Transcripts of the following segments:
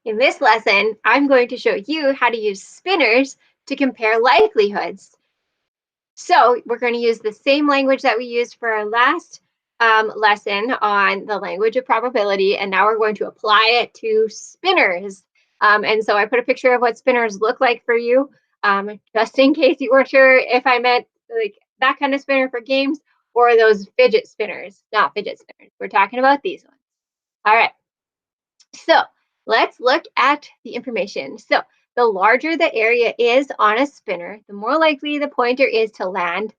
In this lesson, I'm going to show you how to use spinners to compare likelihoods. So we're going to use the same language that we used for our last lesson on the language of probability, and now we're going to apply it to spinners. And so I put a picture of what spinners look like for you, just in case you weren't sure if I meant like that kind of spinner for games or those fidget spinners, not fidget spinners. We're talking about these ones. All right. So let's look at the information. So the larger the area is on a spinner, the more likely the pointer is to land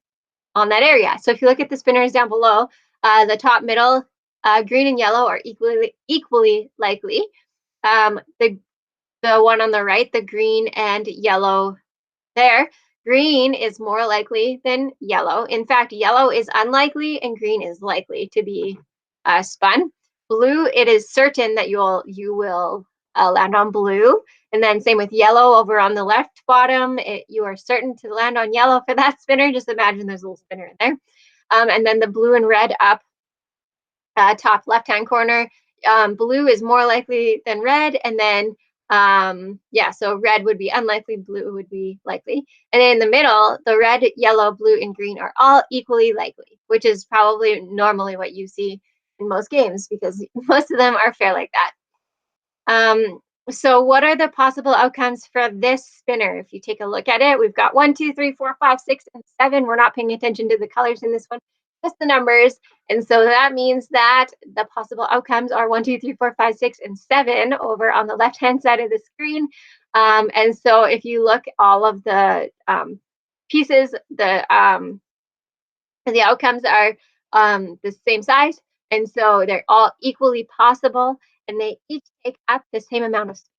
on that area. So if you look at the spinners down below, the top, middle, green and yellow are equally likely. The one on the right, the green and yellow there, green is more likely than yellow. In fact, yellow is unlikely and green is likely to be spun. Blue, it is certain that you will land on blue. And then same with yellow over on the left bottom, you are certain to land on yellow for that spinner. Just imagine there's a little spinner in there. And then the blue and red up top left-hand corner, blue is more likely than red. And then yeah, so red would be unlikely, blue would be likely. And in the middle, the red, yellow, blue, and green are all equally likely, which is probably normally what you see in most games because most of them are fair like that. So what are the possible outcomes for this spinner? If you take a look at it, we've got 1, 2, 3, 4, 5, 6, and 7. We're not paying attention to the colors in this one, just the numbers. And so that means that the possible outcomes are 1, 2, 3, 4, 5, 6, and 7 over on the left-hand side of the screen. And so if you look all of the pieces, the outcomes are the same size. And so they're all equally possible, and they each take up the same amount of space.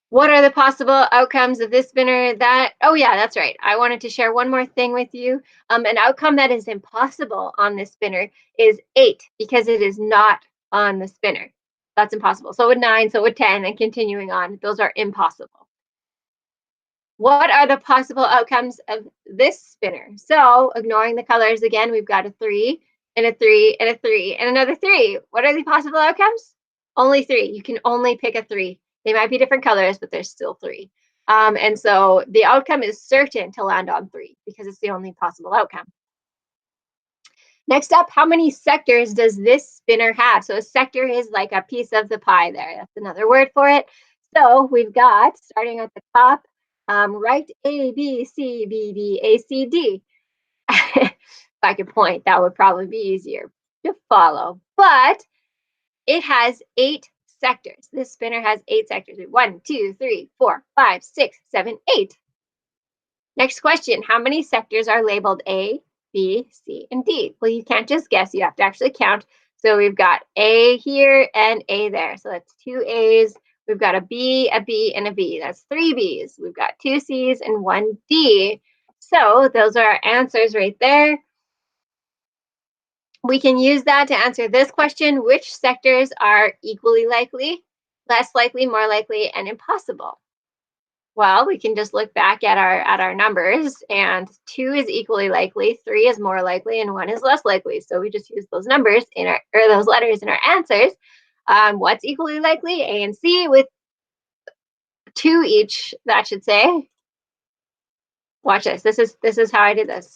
What are the possible outcomes of this spinner? Oh yeah, that's right. I wanted to share one more thing with you. An outcome that is impossible on this spinner is 8 because it is not on the spinner. That's impossible. So with 9, so with 10, and continuing on, those are impossible. What are the possible outcomes of this spinner? So ignoring the colors again, we've got a 3 and a 3 and a 3 and another 3. What are the possible outcomes? Only 3. You can only pick a 3. They might be different colors, but there's still 3. And so the outcome is certain to land on 3 because it's the only possible outcome. Next up, how many sectors does this spinner have? So a sector is like a piece of the pie there. That's another word for it. So we've got, starting at the top, right A, B, C, B, D, A, C, D. If I could point, that would probably be easier to follow. But it has 8 sectors. This spinner has 8 sectors. 1, 2, 3, 4, 5, 6, 7, 8. Next question, how many sectors are labeled A, B, C, and D? Well, you can't just guess, you have to actually count. So we've got A here and A there. So that's 2 A's. We've got a B, and a B. That's 3 B's. We've got 2 C's and 1 D. So those are our answers right there. We can use that to answer this question, which sectors are equally likely, less likely, more likely, and impossible? Well, we can just look back at our numbers, and 2 is equally likely, 3 is more likely, and 1 is less likely. So we just use those numbers in our, or those letters in our answers. What's equally likely? A and C with 2 each, that should say. Watch this. This is how I did this.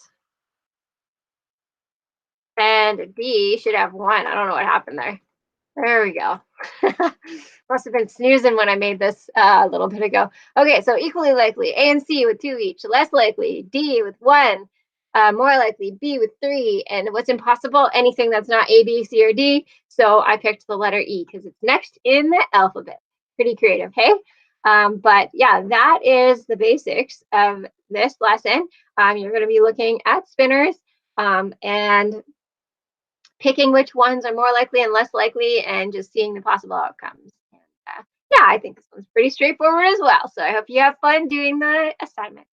And D should have 1. I don't know what happened there. There we go. Must have been snoozing when I made this a little bit ago. Okay, so equally likely, A and C with 2 each. Less likely, D with 1. More likely, B with 3. And what's impossible? Anything that's not A, B, C, or D. So I picked the letter E because it's next in the alphabet. Pretty creative, hey? But yeah, that is the basics of this lesson. You're going to be looking at spinners and picking which ones are more likely and less likely and just seeing the possible outcomes. And, yeah, I think this one's pretty straightforward as well. So I hope you have fun doing the assignment.